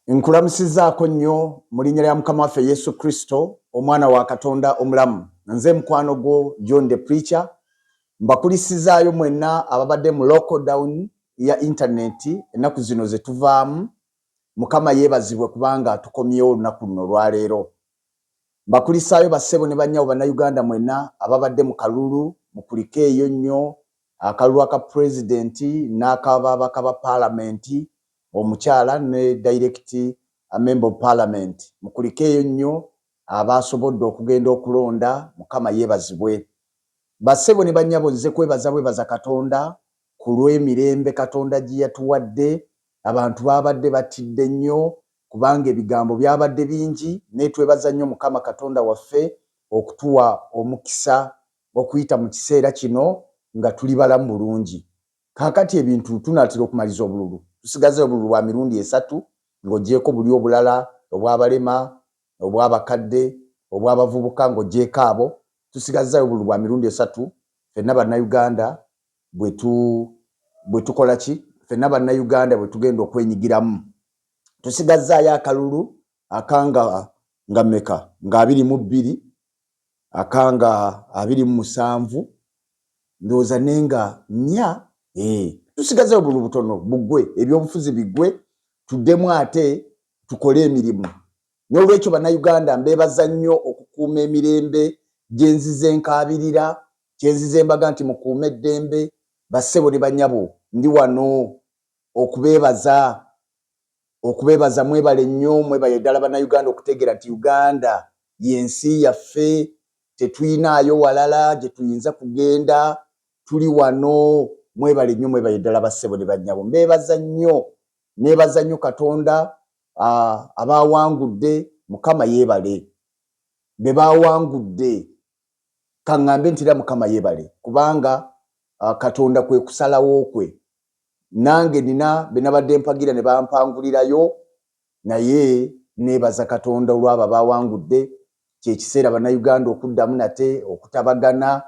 Nkulamusizaako nnyo mu linnya lya Mukama waffe Yesu Kristo, omwana wa Katonda omulamu. Nze mukwano gwo John the Preacher. Mbakulisizaayo mwenna ababadde mu lockdown ya internet ennaku zino ze tuvaamu. Mukama yeebazibwe kubanga tukomyewo olunaku luno olwaleero. Mbakulisaayo bassebo ne bannyawo bannayuganda mwenna ababadde mu kalulu, mukulike eyo nnyo, akalulu aka pulezidenti n'akababaka ba paalamenti, omukyala ne direct member of parliament. Mukulike eyo nnyo abasobodde okugenda okulonda. Mukama yeebazibwe. Bassebo ne bannyabo nze kwebaza Katonda ku lw'emirembe Katonda gye yatuwadde. Abantu babadde batidde nnyo kubanga ebigambo byabadde bingi, naye twebaza nnyo Mukama Katonda waffe okutuwa omukisa okuyita mu kiseera kino nga tuli balamu bulungi. Kaakati ebintu tunaatera okumaliza obululu. Tusigaze obululu bwa mirundi 3 ng'oggyeko buli obulala obw'abalema, obw'abakadde, obw'abavubuka ng'oggyeko abo. Tusigazzaayo obululu bwa mirundi 3 ffenna bannayuganda bwe tukola ki? Ffenna bannayuganda bwe tugenda okwenyigiramu. Tusigazzaayo akalulu akanga nga mmeka? Nga 22, akanga 27, ndowooza nenga 4. Tusigazzaayo obululu butono buggwe, ebyobufuzi biggwe, tuddemu ate tukole emirimu. N'olwekyo bannayuganda mbeebaza nnyo okukuuma emirembe gye nzize nkaabirira, kye nzize mbaga nti mukuume eddembe. Bassebo ne bannyabo ndi wano okubeebaza mwebale nnyo, mwebale ddala bannayuganda okutegeera nti Uganda y'ensi yaffe, tetuyinaayo walala gye tuyinza kugenda, tuli wano. Mwebale nnyo, mwebale ddala bassebo ne bannyabo. Mbeebaza nnyo, neebaza nnyo Katonda abaawangudde. Mukama yeebale. Be baawangudde kaŋŋambe nti era Mukama yeebale kubanga Katonda kwe kusalawo kwe. Nange nina be nabadde mpagira ne bampangulirayo, naye neebaza Katonda olw'abo baawangudde. Kye kiseera bannayuganda okuddamu nate okutabagana,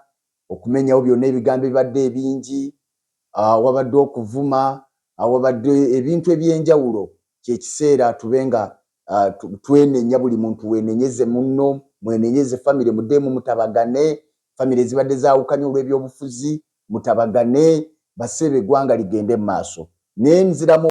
okumenyawo byonna ebigambo ebibadde ebingi, wabadde okuvuma, wabadde ebintu eby'enjawulo. Kye kiseera tube nga twenenya, buli muntu weenenyeze munno, mwenenyeze famire, muddemu mutabagane. Famire ezibadde zaawukanye olw'ebyobufuzi mutabagane, bassebo eggwanga ligende mu maaso. Naye nziramu